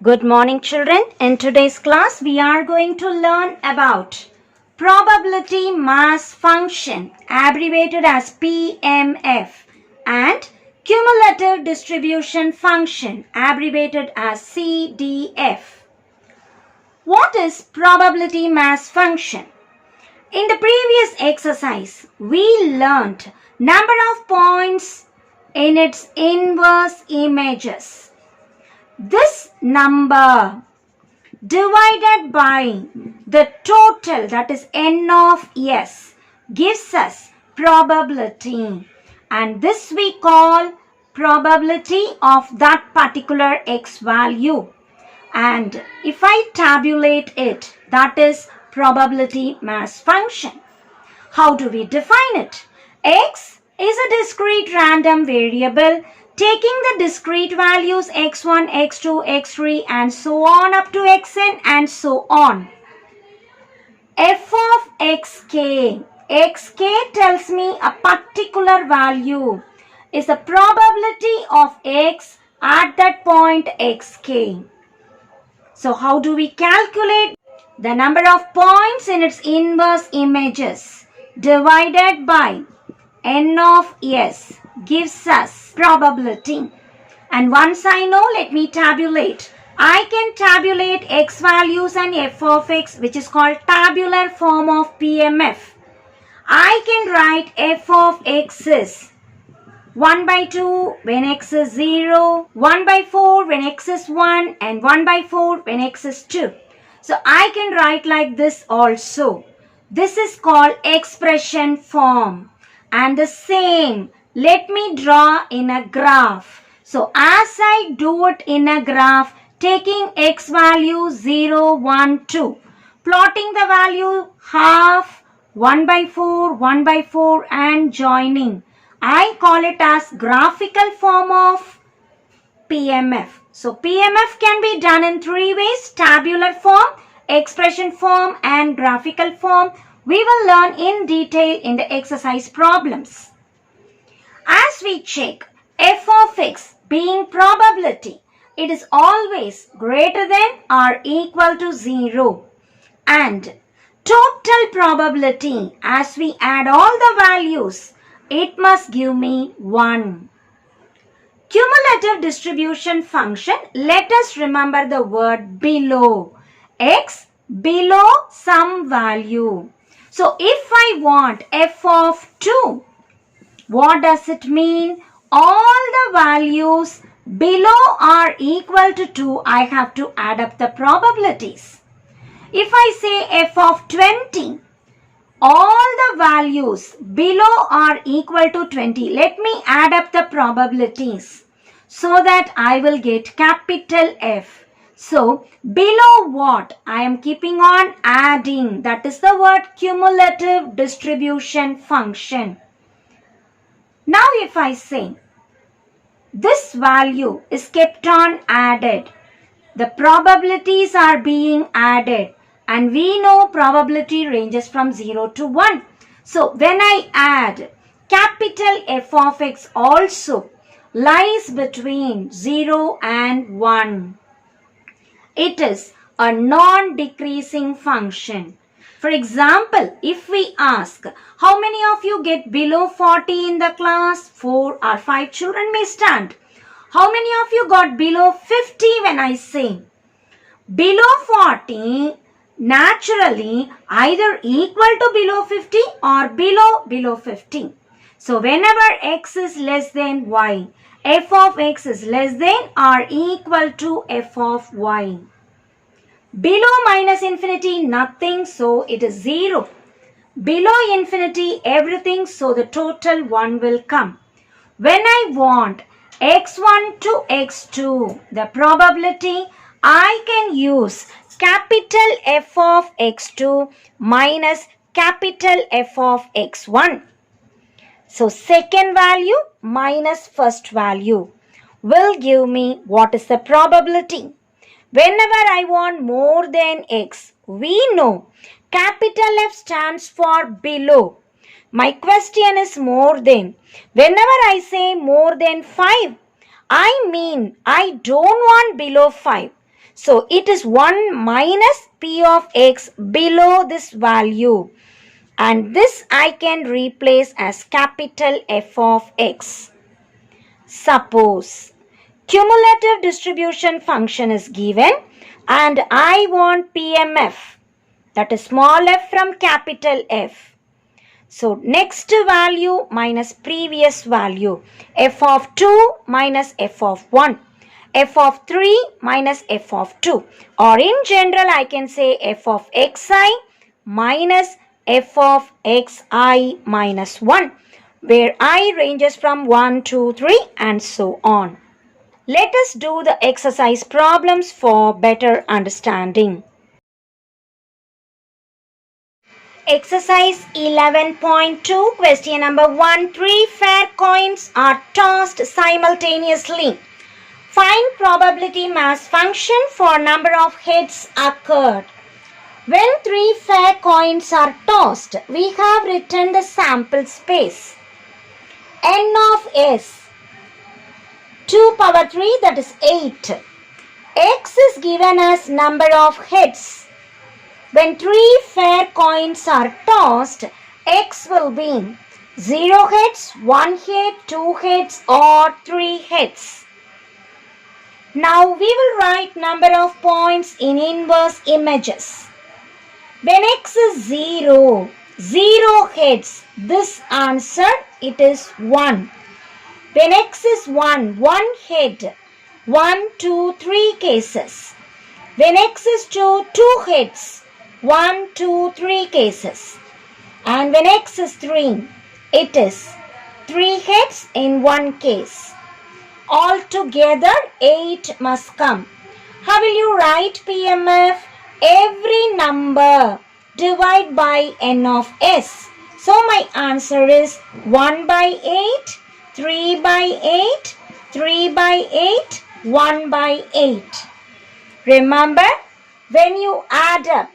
Good morning, children. In today's class, we are going to learn about probability mass function, abbreviated as PMF, and cumulative distribution function, abbreviated as CDF. What is probability mass function? In the previous exercise, we learnt number of points in its inverse images. This number divided by the total, that is n of s, gives us probability, and this we call probability of that particular x value. And if I tabulate it, that is probability mass function. How do we define it? X is a discrete random variable taking the discrete values x1, x2, x3 and so on up to xn and so on. F of xk. Xk tells me a particular value is the probability of x at that point xk. So how do we calculate? The number of points in its inverse images divided by n of s gives us probability. And once I know, let me tabulate. I can tabulate x values and f of x, which is called tabular form of Pmf. I can write f of x is 1 by 2 when x is 0, 1 by 4 when x is 1 and 1 by 4 when x is 2. So I can write like this also. This is called expression form. And the same, let me draw in a graph. So as I do it in a graph, taking x value 0, 1, 2, plotting the value half, 1 by 4, 1 by 4 and joining. I call it as graphical form of Pmf. So Pmf can be done in three ways: tabular form, expression form and graphical form. We will learn in detail in the exercise problems. As we check f of x being probability, it is always greater than or equal to 0. And total probability, as we add all the values, it must give me 1. Cumulative distribution function, let us remember the word below. X below some value. So if I want f of 2, what does it mean? All the values below or equal to 2, I have to add up the probabilities. If I say f of 20, all the values below or equal to 20, let me add up the probabilities so that I will get capital F. So, below what? I am keeping on adding. That is the word cumulative distribution function. Now, if I say this value is kept on added, the probabilities are being added, and we know probability ranges from 0 to 1. So, when I add, capital F of x also lies between 0 and 1. It is a non-decreasing function. For example, if we ask, how many of you get below 40 in the class? 4 or 5 children may stand. How many of you got below 50 when I say? Below 40, naturally, either equal to below 50 or below 50. So, whenever x is less than y, f of x is less than or equal to f of y. Below minus infinity, nothing, so it is 0. Below infinity, everything, so the total 1 will come. When I want x1 to x2, the probability, I can use capital F of x2 minus capital F of x1. So, second value minus first value will give me what is the probability. Whenever I want more than x, we know capital F stands for below. My question is more than. Whenever I say more than 5, I mean I don't want below 5. So it is 1 minus P of x below this value. And this I can replace as capital F of x. Suppose cumulative distribution function is given and I want PMF, that is small f from capital F. So next value minus previous value, f of 2 minus f of 1, f of 3 minus f of 2, or in general I can say f of xi minus f of xi minus 1, where I ranges from 1, 2, 3 and so on. Let us do the exercise problems for better understanding. Exercise 11.2, question number 1. 3 fair coins are tossed simultaneously. Find probability mass function for number of hits occurred. When 3 fair coins are tossed, we have written the sample space. N of s, 2 power 3, that is 8. X is given as number of hits. When 3 fair coins are tossed, X will be 0 hits, 1 hit, 2 hits or 3 hits. Now we will write number of points in inverse images. When X is 0, 0 hits, this answer it is 1. When X is 1, 1 hit, 1, 2, 3 cases. When X is 2, 2 hits, 1, 2, 3 cases. And when X is 3, it is 3 hits in 1 case. Altogether 8 must come. How will you write PMF? Every number divide by n of s. So my answer is 1 by 8, 3 by 8, 3 by 8, 1 by 8. Remember, when you add up,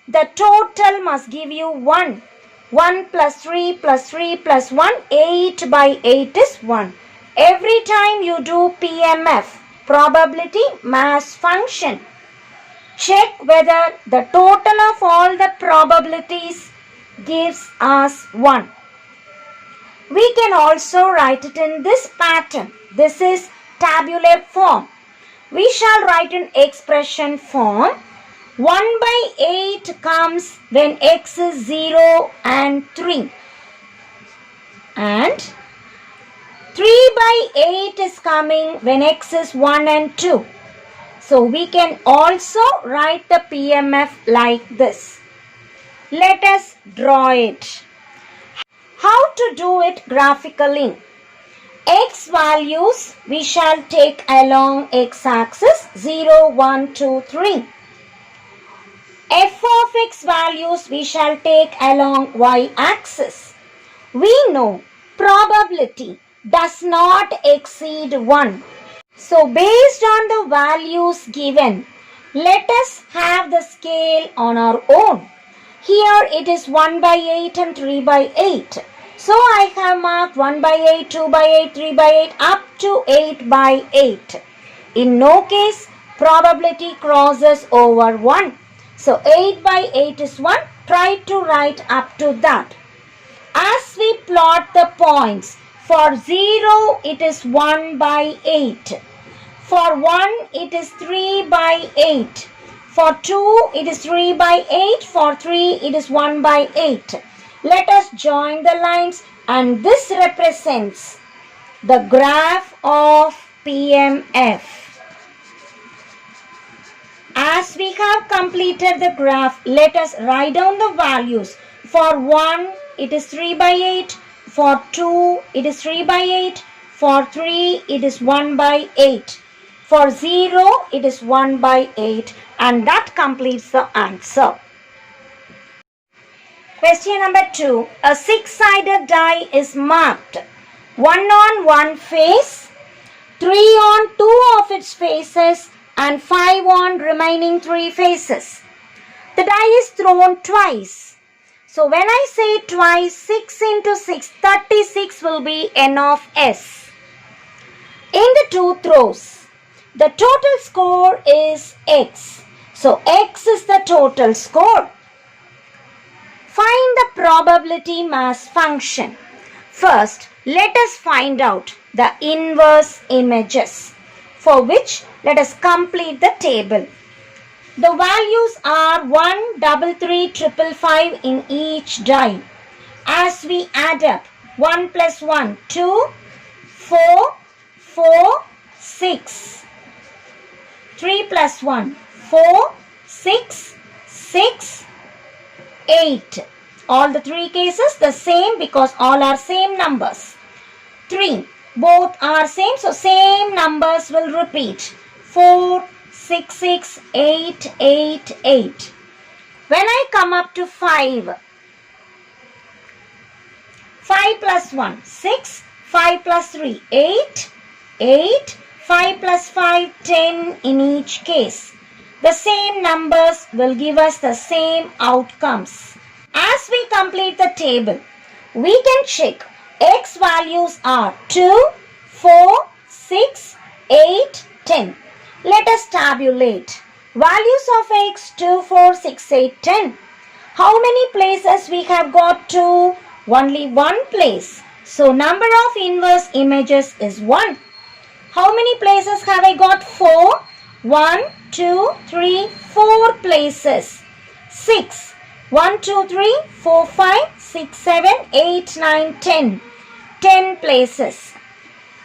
the total must give you 1. 1 plus 3 plus 3 plus 1, 8 by 8 is 1. Every time you do PMF, probability mass function, check whether the total of all the probabilities gives us 1. We can also write it in this pattern. This is tabular form. We shall write in expression form. 1 by 8 comes when x is 0 and 3. And 3 by 8 is coming when x is 1 and 2. So we can also write the PMF like this. Let us draw it. How to do it graphically? X values we shall take along x-axis 0, 1, 2, 3. F of x values we shall take along y-axis. We know probability does not exceed 1. So based on the values given, let us have the scale on our own. Here it is 1 by 8 and 3 by 8. So I have marked 1 by 8, 2 by 8, 3 by 8 up to 8 by 8. In no case probability crosses over 1. So 8 by 8 is 1. Try to write up to that. As we plot the points, for 0 it is 1 by 8. For 1 it is 3 by 8. For 2 it is 3 by 8. For 3 it is 1 by 8. Let us join the lines and this represents the graph of PMF. As we have completed the graph, let us write down the values. For 1 it is 3 by 8. For 2 it is 3 by 8. For 3 it is 1 by 8. For 0 it is 1 by 8, and that completes the answer. Question number 2. A 6-sided die is marked 1 on one face, 3 on 2 of its faces and 5 on remaining 3 faces. The die is thrown twice. So when I say twice, 6 into 6, 36 will be n of s. In the 2 throws, The total score is X. So X is the total score. Find the probability mass function. First, let us find out the inverse images, for which let us complete the table. The values are 1, 3, 3, 5, 5 in each die. As we add up 1 plus 1, 2, 4, 4, 6. 3 plus 1, 4, 6, 6, 8. All the three cases the same because all are same numbers. 3. Both are same, so same numbers will repeat. 4, 6, 6, 8, 8, 8. When I come up to 5, 5 plus 1, 6, 5 plus 3, 8, 8, 5 plus 5, 10 in each case. The same numbers will give us the same outcomes. As we complete the table, we can check X values are 2, 4, 6, 8, 10. Let us tabulate. Values of X 2, 4, 6, 8, 10. How many places we have got to? Only one place. So number of inverse images is 1. How many places have I got? 4. 1, 2, 3, 4 places. 6. 1, 2, 3, 4, 5, 6, 7, 8, 9, 10. 10 places.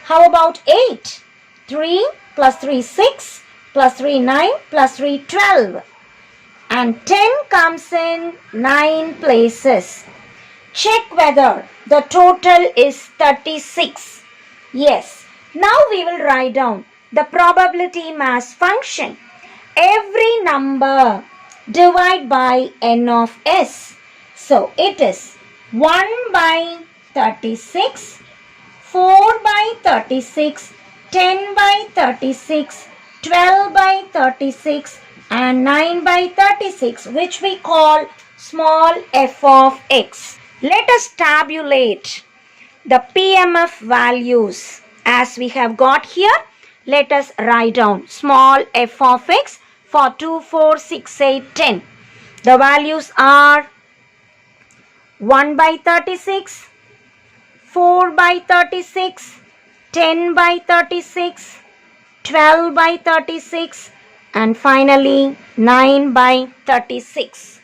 How about 8? 3 plus 3, 6, plus 3, 9, plus 3, 12. And 10 comes in 9 places. Check whether the total is 36. Yes. Now we will write down the probability mass function. Every number divide by n of s. So it is 1 by 36, 4 by 36, 10 by 36, 12 by 36 and 9 by 36, which we call small f of x. Let us tabulate the PMF values as we have got here. Let us write down small f of x for 2, 4, 6, 8, 10. The values are 1 by 36, 4 by 36, 10 by 36, 12 by 36 and finally 9 by 36.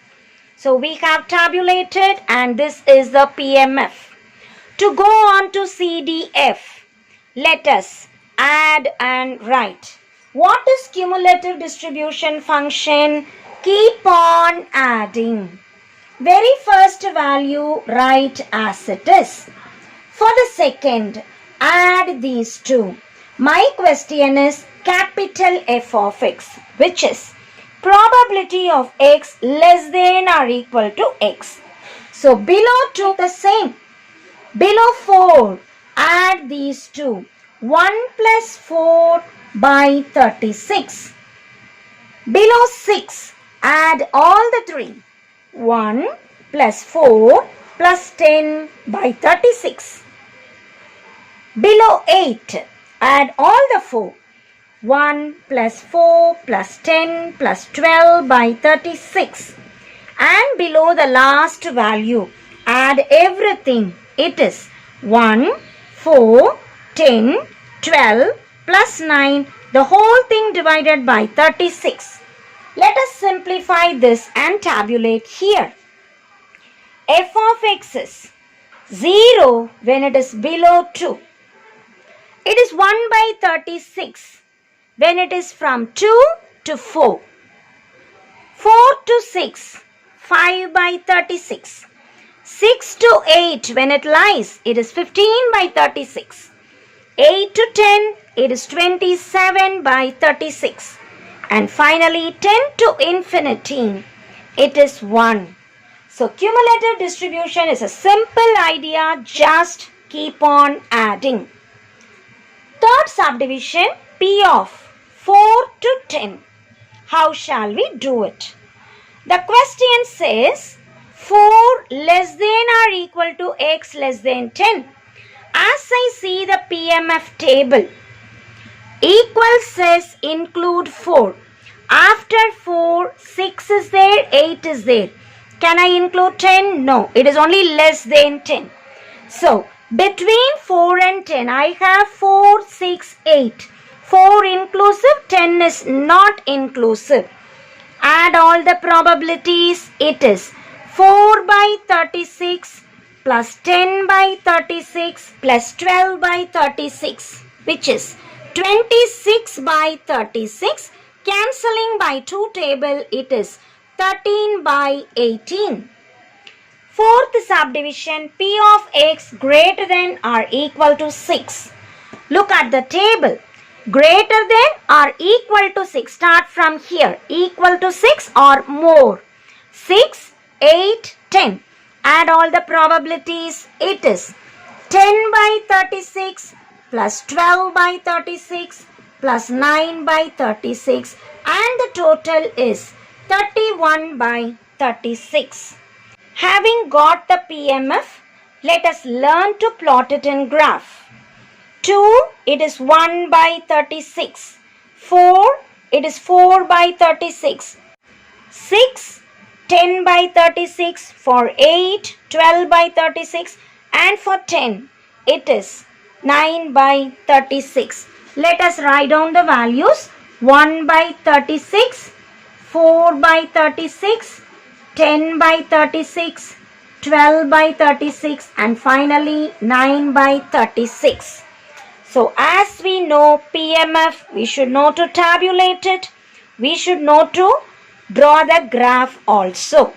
So we have tabulated and this is the PMF. To go on to CDF, let us add and write. What is cumulative distribution function? Keep on adding. Very first value write as it is. For the second, add these two. My question is capital F of x, which is probability of x less than or equal to x. So below 2 the same. Below 4, add these two. 1 plus 4 by 36. Below 6, add all the three. 1 plus 4 plus 10 by 36. Below 8, add all the 4. 1 plus 4 plus 10 plus 12 by 36. And below the last value, add everything. It is 1, 4, 10, 12 plus 9, the whole thing divided by 36. Let us simplify this and tabulate here. F of x is 0 when it is below 2. It is 1 by 36 when it is from 2 to 4. 4 to 6, 5 by 36. 6 to 8 when it lies, it is 15 by 36. 8 to 10, it is 27 by 36. And finally 10 to infinity, it is 1. So cumulative distribution is a simple idea, just keep on adding. Third subdivision, P of 4 to 10. How shall we do it? The question says 4 less than or equal to x less than 10. As I see the PMF table, Equal says include 4. After 4, 6 is there, 8 is there. Can I include 10? No, it is only less than 10. So, between 4 and 10, I have 4, 6, 8. 4 inclusive, 10 is not inclusive. Add all the probabilities. It is 4 by 36 plus 10 by 36 plus 12 by 36, which is 26 by 36. Cancelling by 2 table, it is 13 by 18. Fourth subdivision, P of x greater than or equal to 6. Look at the table. Greater than or equal to 6. Start from here. Equal to 6 or more. 6, 8, 10. Add all the probabilities. It is 10 by 36 plus 12 by 36 plus 9 by 36, and the total is 31 by 36. Having got the PMF, let us learn to plot it in graph. 2, it is 1 by 36. 4, it is 4 by 36. 6, 10 by 36. For 8, 12 by 36. And for 10, it is 9 by 36. Let us write down the values. 1 by 36, 4 by 36, 10 by 36, 12 by 36, and finally 9 by 36. So as we know PMF, we should know to tabulate it. We should know to draw the graph also.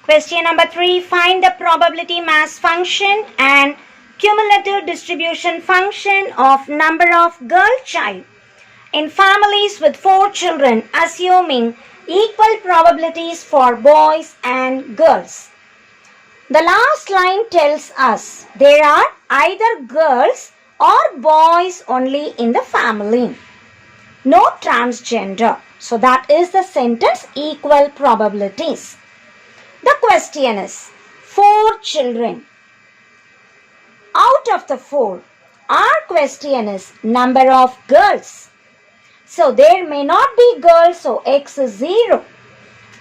Question number 3. Find the probability mass function and cumulative distribution function of number of girl child in families with 4 children, assuming equal probabilities for boys and girls. The last line tells us there are either girls or boys only in the family. No transgender. So that is the sentence, equal probabilities. The question is 4 children. Out of the 4, our question is number of girls. So there may not be girls, so x is 0.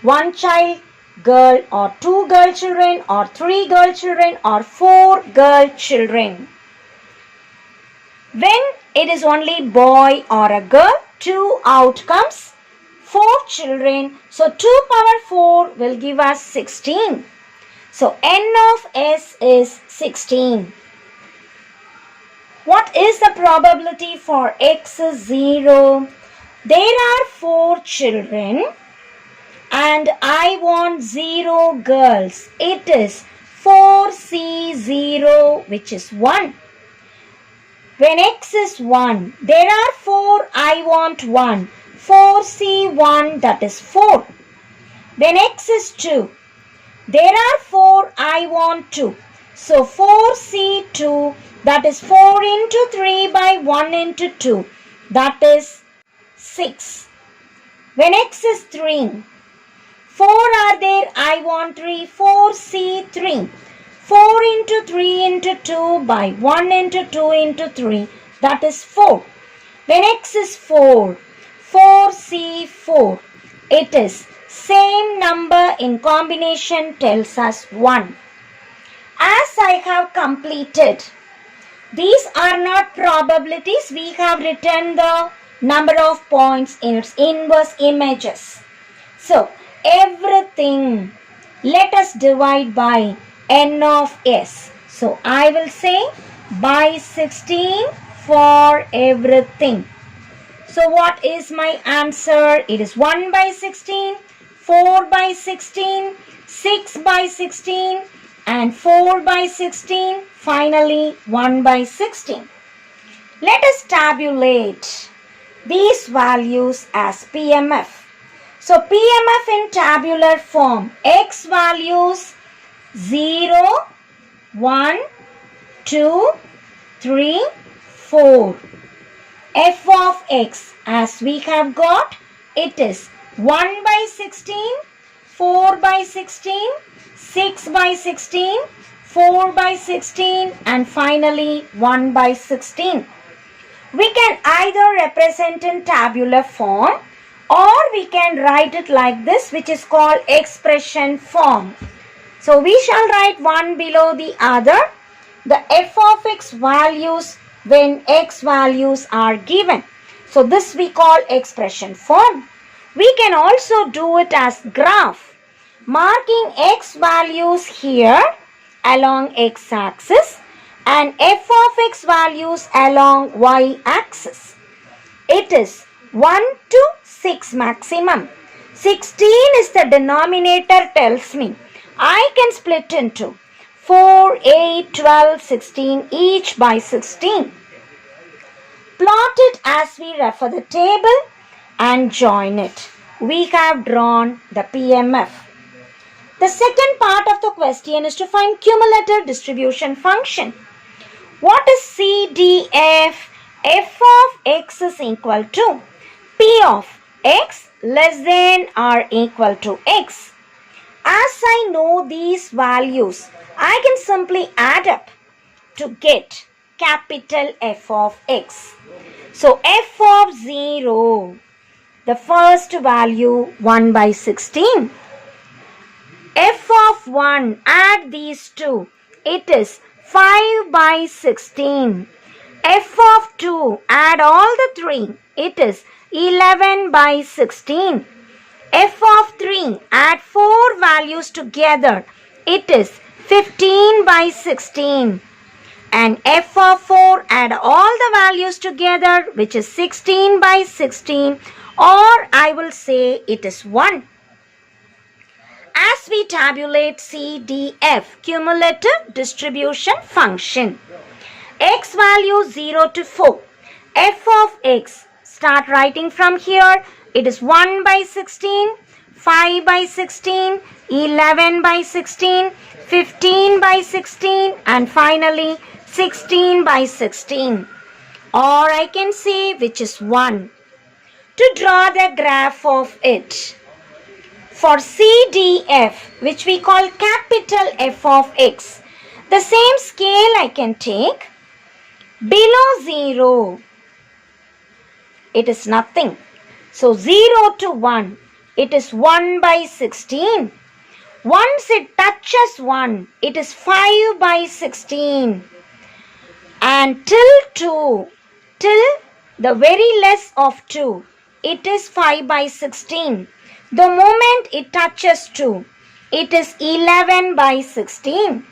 1 child girl, or 2 girl children, or 3 girl children, or 4 girl children. When it is only boy or a girl, 2 outcomes. 4 children, so 2 power 4 will give us 16. So n of s is 16. What is the probability for x is 0? There are 4 children and I want 0 girls. It is 4c0, which is 1. When x is 1, there are 4, I want 1. 4c1, that is 4. When x is 2, there are 4, I want 2. So 4c2, that is 4 into 3 by 1 into 2, that is 6. When x is 3, 4 are there, I want 3. 4c3, 4 into 3 into 2 by 1 into 2 into 3, that is 4. When x is 4, 4c4, it is same number in combination tells us 1. As I have completed, these are not probabilities. We have written the number of points in its inverse images. So everything let us divide by n of s. So I will say by 16 for everything. So what is my answer? It is 1 by 16, 4 by 16, 6 by 16 and 4 by 16. Finally 1 by 16. Let us tabulate these values as PMF. So PMF in tabular form. X values 0, 1, 2, 3, 4. F of x, as we have got, it is 1 by 16, 4 by 16, 6 by 16, 4 by 16, and finally 1 by 16. We can either represent in tabular form or we can write it like this, which is called expression form. So we shall write one below the other the f of x values when x values are given. So this we call expression form. We can also do it as graph, marking x values here along x-axis and f of x values along y-axis. It is 1 to 6 maximum. 16 is the denominator tells me. I can split into 4, 8, 12, 16 each by 16. Plot it as we refer the table and join it. We have drawn the PMF. The second part of the question is to find cumulative distribution function. What is CDF? F of x is equal to P of x less than or equal to x. As I know these values, I can simply add up to get capital F of x. So f of 0, the first value 1 by 16. F of 1, add these two, it is 5 by 16. F of 2, add all the three, it is 11 by 16. F of 3, add 4 values together, it is 15 by 16. And f of 4, add all the values together, which is 16 by 16, or I will say it is 1. As we tabulate CDF, cumulative distribution function, x value 0 to 4, f of x, start writing from here, it is 1 by 16, 5 by 16, 11 by 16, 15 by 16, and finally 16 by 16. Or I can say which is 1. To draw the graph of it, for CDF, which we call capital F of x, the same scale I can take. Below 0, it is nothing. So 0 to 1, it is 1 by 16. Once it touches 1, it is 5 by 16. And till 2, till the very less of 2, it is 5 by 16. The moment it touches 2, it is 11 by 16.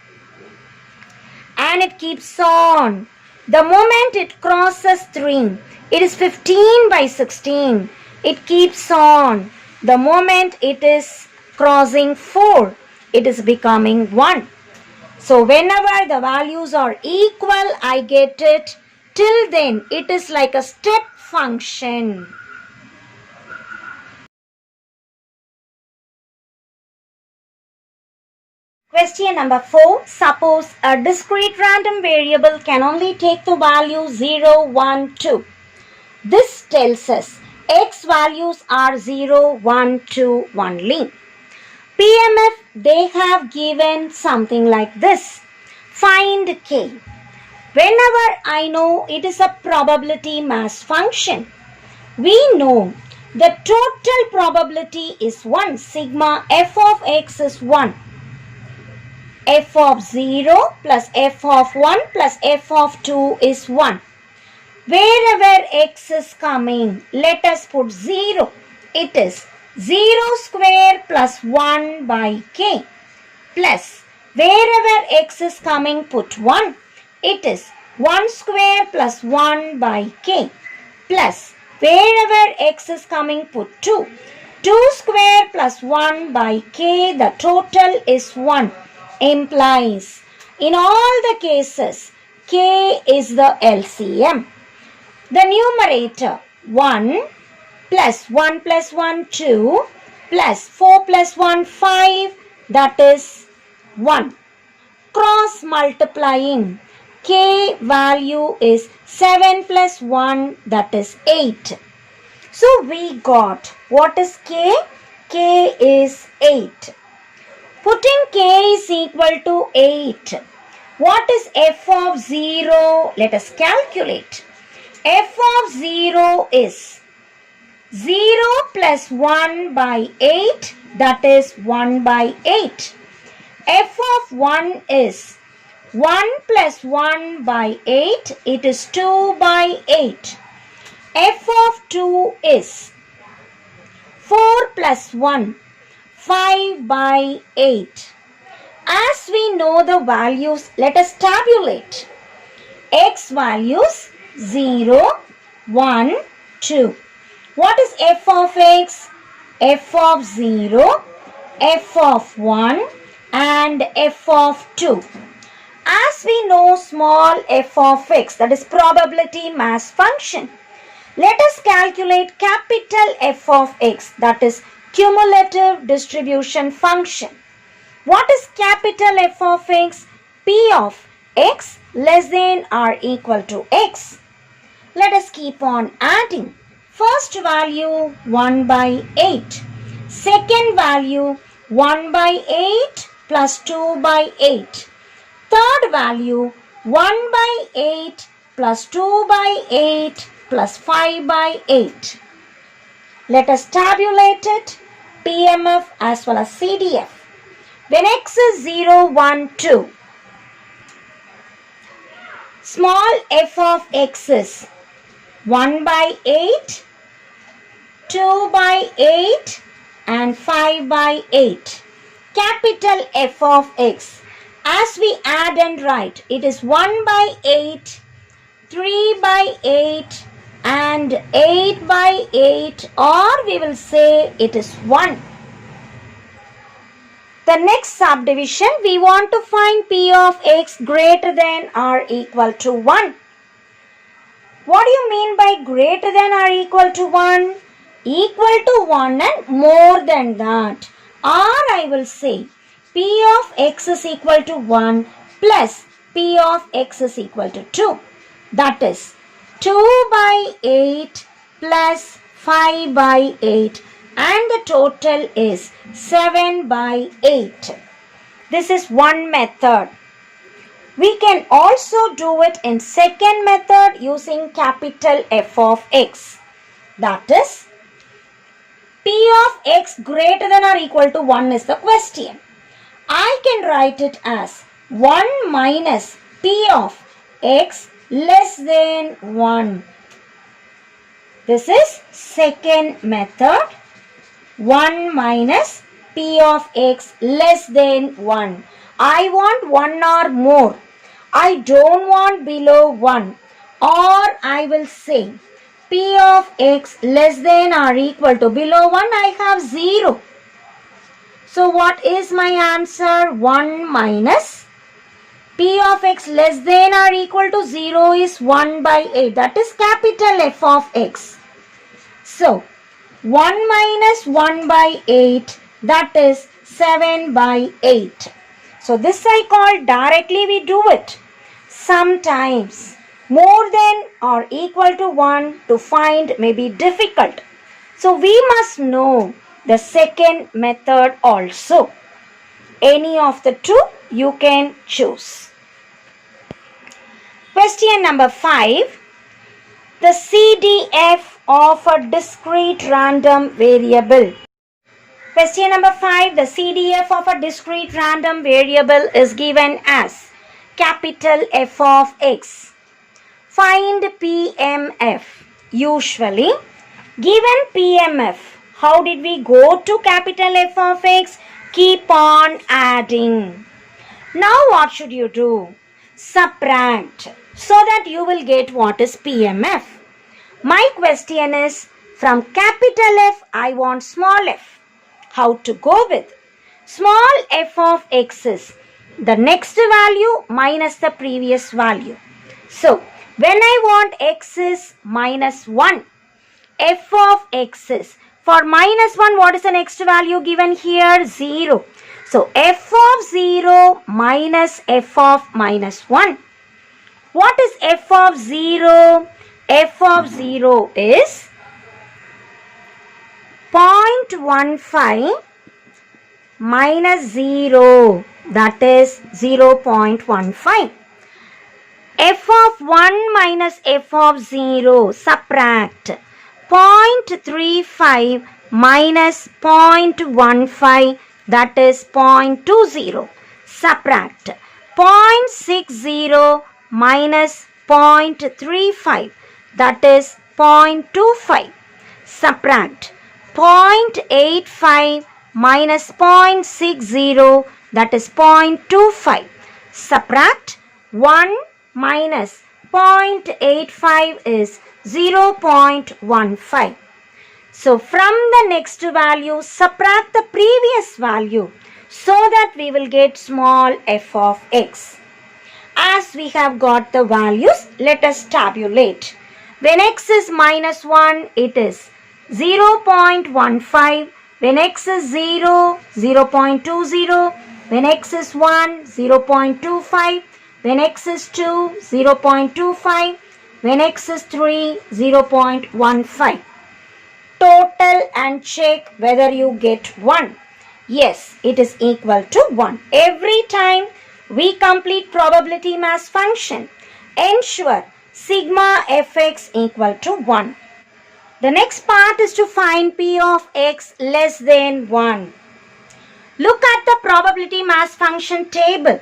And it keeps on. The moment it crosses 3, it is 15 by 16. It keeps on. The moment it is crossing 4, it is becoming 1. So whenever the values are equal, I get it. Till then, it is like a step function. Question number 4. Suppose a discrete random variable can only take the value 0, 1, 2. This tells us x values are 0, 1, 2 only. PMF, they have given something like this. Find k. Whenever I know it is a probability mass function, we know the total probability is 1. Sigma f of x is 1. F of 0 plus f of 1 plus f of 2 is 1. Wherever x is coming, let us put 0. It is 0 square plus 1 by k, plus wherever x is coming, put 1. It is 1 square plus 1 by k, plus wherever x is coming, put 2. 2 square plus 1 by k, the total is 1. Implies in all the cases k is the LCM. The numerator 1 plus 1 plus 1 2 plus 4 plus 1 5, that is 1. Cross multiplying, k value is 7 plus 1, that is 8. So we got, what is k? K is 8. Putting k is equal to 8. What is f of 0? Let us calculate. F of 0 is 0 plus 1 by 8, that is 1 by 8. F of 1 is 1 plus 1 by 8, it is 2 by 8. F of 2 is 4 plus 1, 5 by 8. As we know the values, let us tabulate. X values 0, 1, 2. What is f of x? F of 0, f of 1 and f of 2. As we know small f of x, that is probability mass function. Let us calculate capital F of x, that is cumulative distribution function. What is capital F of x? P of x less than or equal to x. Let us keep on adding. First value 1 by 8. Second value 1 by 8 plus 2 by 8. Third value 1 by 8 plus 2 by 8 plus 5 by 8. Let us tabulate it, PMF as well as CDF. When x is 0, 1, 2, small f of x is 1 by 8, 2 by 8 and 5 by 8. Capital F of x. As we add and write, it is 1 by 8, 3 by 8 and 8 by 8, or we will say it is 1. The next subdivision, we want to find P of x greater than or equal to 1. What do you mean by greater than or equal to 1? Equal to 1 and more than that. Or I will say P of x is equal to 1 plus P of x is equal to 2. That is 2 by 8 plus 5 by 8. And the total is 7 by 8. This is one method. We can also do it in second method using capital F of x. That is, P of x greater than or equal to 1 is the question. I can write it as 1 minus P of x less than 1. This is second method. 1 minus P of x less than 1. I want 1 or more. I don't want below 1. Or I will say P of x less than or equal to below 1, I have 0. So what is my answer? 1 minus P of x less than or equal to 0 is 1 by 8. That is capital F of x. So 1 minus 1 by 8, that is 7 by 8. So this I call directly we do it. Sometimes more than or equal to 1 to find may be difficult. So we must know the second method also. Any of the two you can choose. Question number 5. The CDF of a discrete random variable. Question number 5. The CDF of a discrete random variable is given as capital F of x. Find PMF. Usually, given PMF, how did we go to capital F of x? Keep on adding. Now what should you do? Subtract so that you will get what is PMF. My question is, from capital F, I want small f. How to go with? Small f of x is the next value minus the previous value. So, when I want x is minus 1, f of x is, for minus 1, what is the next value given here? 0. So, f of 0 minus f of minus 1. What is f of 0? F of 0 is 0.15 minus 0, that is 0.15. F of 1 minus f of 0, subtract 0.35 minus 0.15, that is 0.20. Subtract 0.60 minus 0.35, that is 0.25. Subtract 0.85 minus 0.60, that is 0.25. Subtract 1 minus 0.85 is 0.15. So from the next value, subtract the previous value so that we will get small f of x. As we have got the values, let us tabulate. When x is minus 1, it is 0.15. When x is 0, 0.20. When x is 1, 0.25. When x is 2, 0.25. When x is 3, 0.15. Total and check whether you get 1. Yes, it is equal to 1. Every time we complete probability mass function, ensure sigma fx equal to 1. The next part is to find p of x less than 1. Look at the probability mass function table.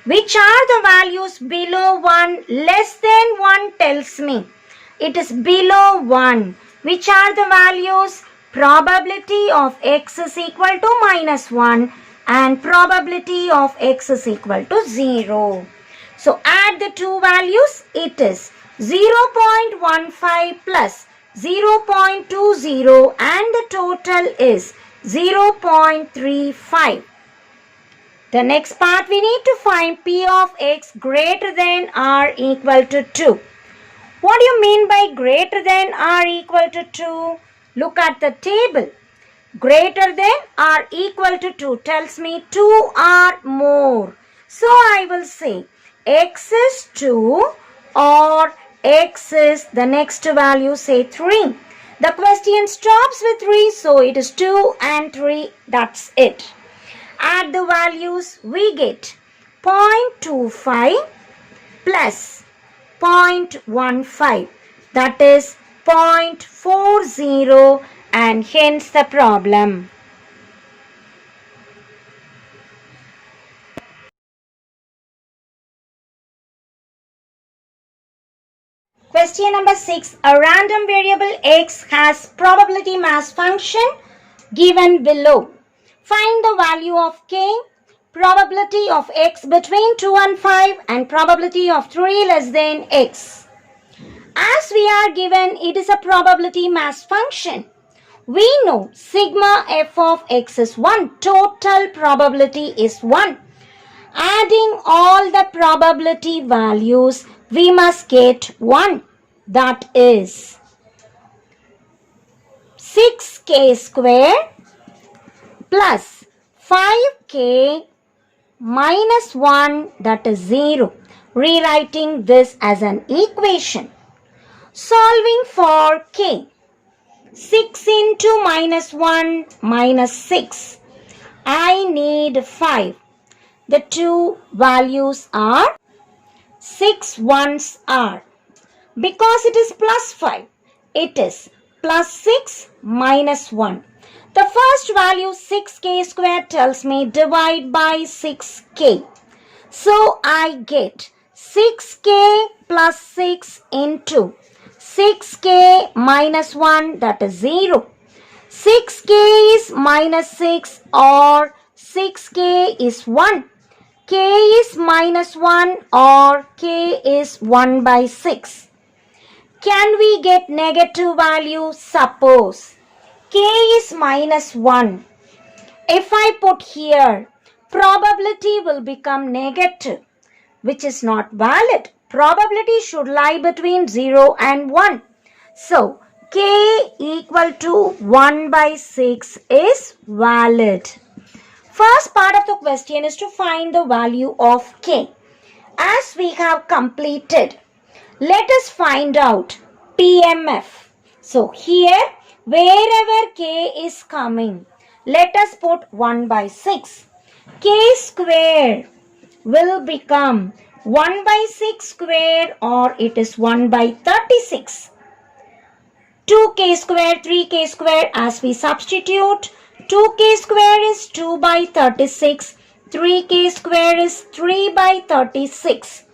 Which are the values below 1? Less than 1 tells me it is below 1. Which are the values? Probability of x is equal to minus 1 and probability of x is equal to 0. So add the two values. It is 0.15 plus 0.20 and the total is 0.35. The next part we need to find p of x greater than or equal to 2. What do you mean by greater than or equal to 2? Look at the table. Greater than or equal to 2 tells me 2 or more. So I will say x is 2 or x is the next value, say 3. The question stops with 3, so it is 2 and 3. That's it. Add the values, we get 0.25 plus 0.15, that is 0.40, and hence the problem. Question number 6. A random variable x has probability mass function given below. Find the value of k, probability of x between 2 and 5 and probability of 3 less than x. As we are given it is a probability mass function, we know sigma f of x is 1. Total probability is 1. Adding all the probability values, we must get 1. That is 6k square plus 5k minus 1, that is 0. Rewriting this as an equation. Solving for k. 6 into minus 1 minus 6. I need 5. The two values are 6 ones are. Because it is plus 5, it is plus 6 minus 1. The first value 6k square tells me divide by 6k. So I get 6k plus 6 into 6k minus 1, that is 0. 6k is minus 6 or 6k is 1. K is minus 1 or k is 1 by 6. Can we get negative value? Suppose k is minus 1. If I put here, probability will become negative, which is not valid. Probability should lie between 0 and 1. So, k equal to 1 by 6 is valid. First part of the question is to find the value of k. As we have completed, let us find out Pmf. So, here wherever k is coming, Let us put 1 by 6. K square will become 1 by 6 square, or it is 1 by 36. 2k square, 3k square, as we substitute, 2k square is 2 by 36, 3k square is 3 by 36.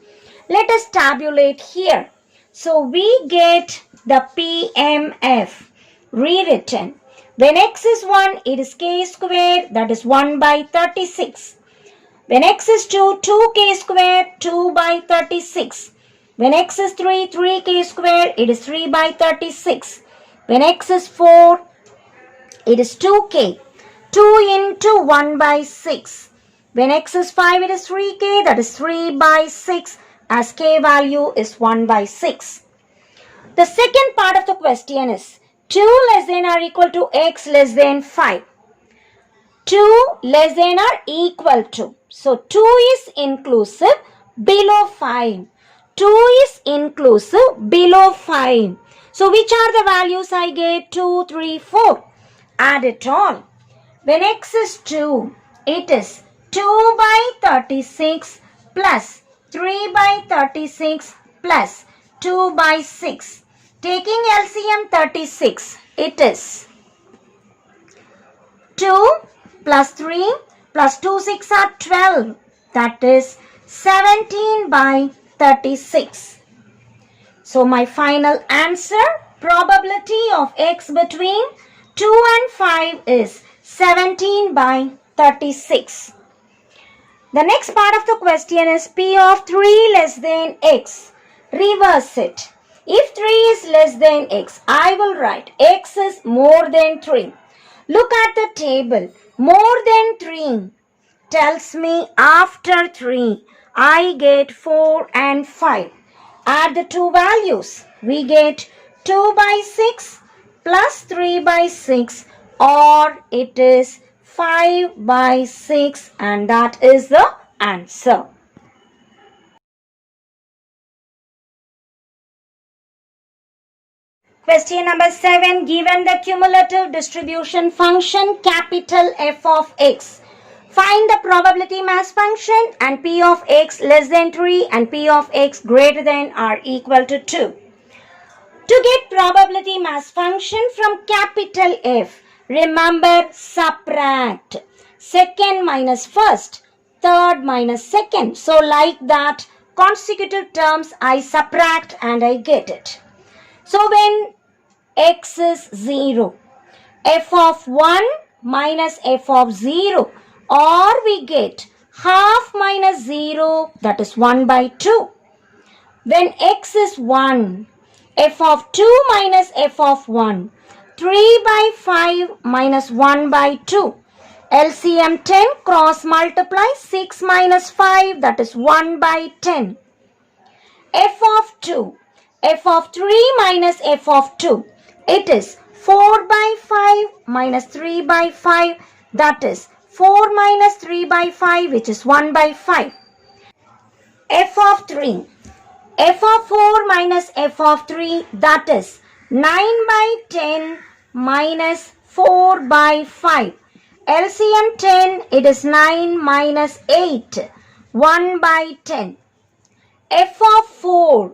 Let us tabulate here. So we get the PMF rewritten. When x is 1, it is k square, that is 1 by 36. When x is 2, 2k square, 2 by 36. When x is 3, 3k square, it is 3 by 36. When x is 4, it is 2k. 2 into 1 by 6. When x is 5, it is 3k, that is 3 by 6, as k value is 1 by 6. The second part of the question is 2 less than or equal to x less than 5. 2 less than or equal to. So 2 is inclusive below 5. 2 is inclusive below 5. So which are the values I get? 2, 3, 4. Add it all. When x is 2, it is 2 by 36 plus 3 by 36 plus 2 by 6. Taking LCM 36, it is 2 plus 3 plus 2 6 are 12. That is 17 by 36. So my final answer, probability of x between 2 and 5 is 17 by 36. The next part of the question is P of 3 less than x. Reverse it. If 3 is less than x, I will write x is more than 3. Look at the table. More than 3 tells me after 3, I get 4 and 5. Add the two values. We get 2 by 6 plus 3 by 6, or it is 5 by 6, and that is the answer. Question number 7. Given the cumulative distribution function capital F of x, find the probability mass function and P of x less than 3 and P of x greater than or equal to 2. To get probability mass function from capital F, remember subtract. Second minus first, third minus second. So like that, consecutive terms I subtract and I get it. So when x is 0, f of 1 minus f of 0, or we get half minus 0, that is 1 by 2. When x is 1, f of 2 minus f of 1, 3 by 5 minus 1 by 2. LCM 10 cross multiply 6 minus 5, that is 1 by 10. F of 2, f of 3 minus f of 2, it is 4 by 5 minus 3 by 5, that is 4 minus 3 by 5, which is 1 by 5. F of 3, f of 4 minus f of 3, that is 9 by 10 minus 4 by 5. LCM 10, it is 9 minus 8, 1 by 10. F of 4,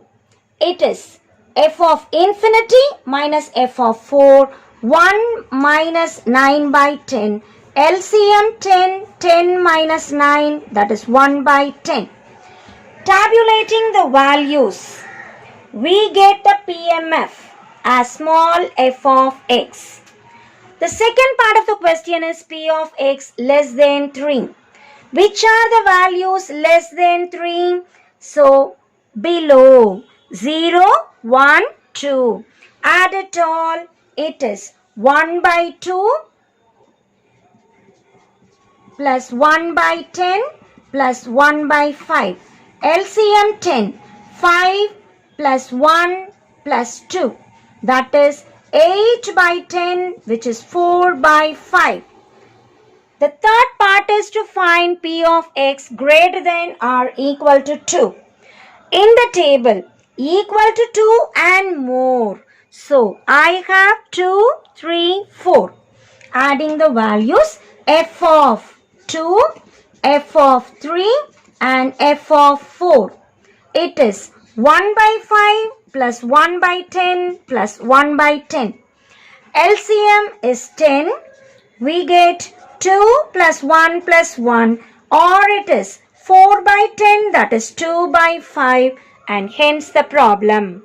it is f of infinity minus f of 4, 1 minus 9 by 10. LCM 10, 10 minus 9, that is 1 by 10. Tabulating the values, we get the PMF as small f of x. The second part of the question is P of x less than 3. Which are the values less than 3? So, below 0, 1, 2. Add it all. It is 1 by 2 plus 1 by 10 plus 1 by 5. LCM 10. 5 plus 1 plus 2. That is 8 by 10, which is 4 by 5. The third part is to find P of x greater than or equal to 2. In the table, equal to 2 and more. So, I have 2, 3, 4. adding the values f of 2, f of 3 and f of 4. It is 1 by 5 plus 1 by 10 plus 1 by 10. LCM is 10. We get 2 plus 1 plus 1, or it is 4 by 10, that is 2 by 5, and hence the problem.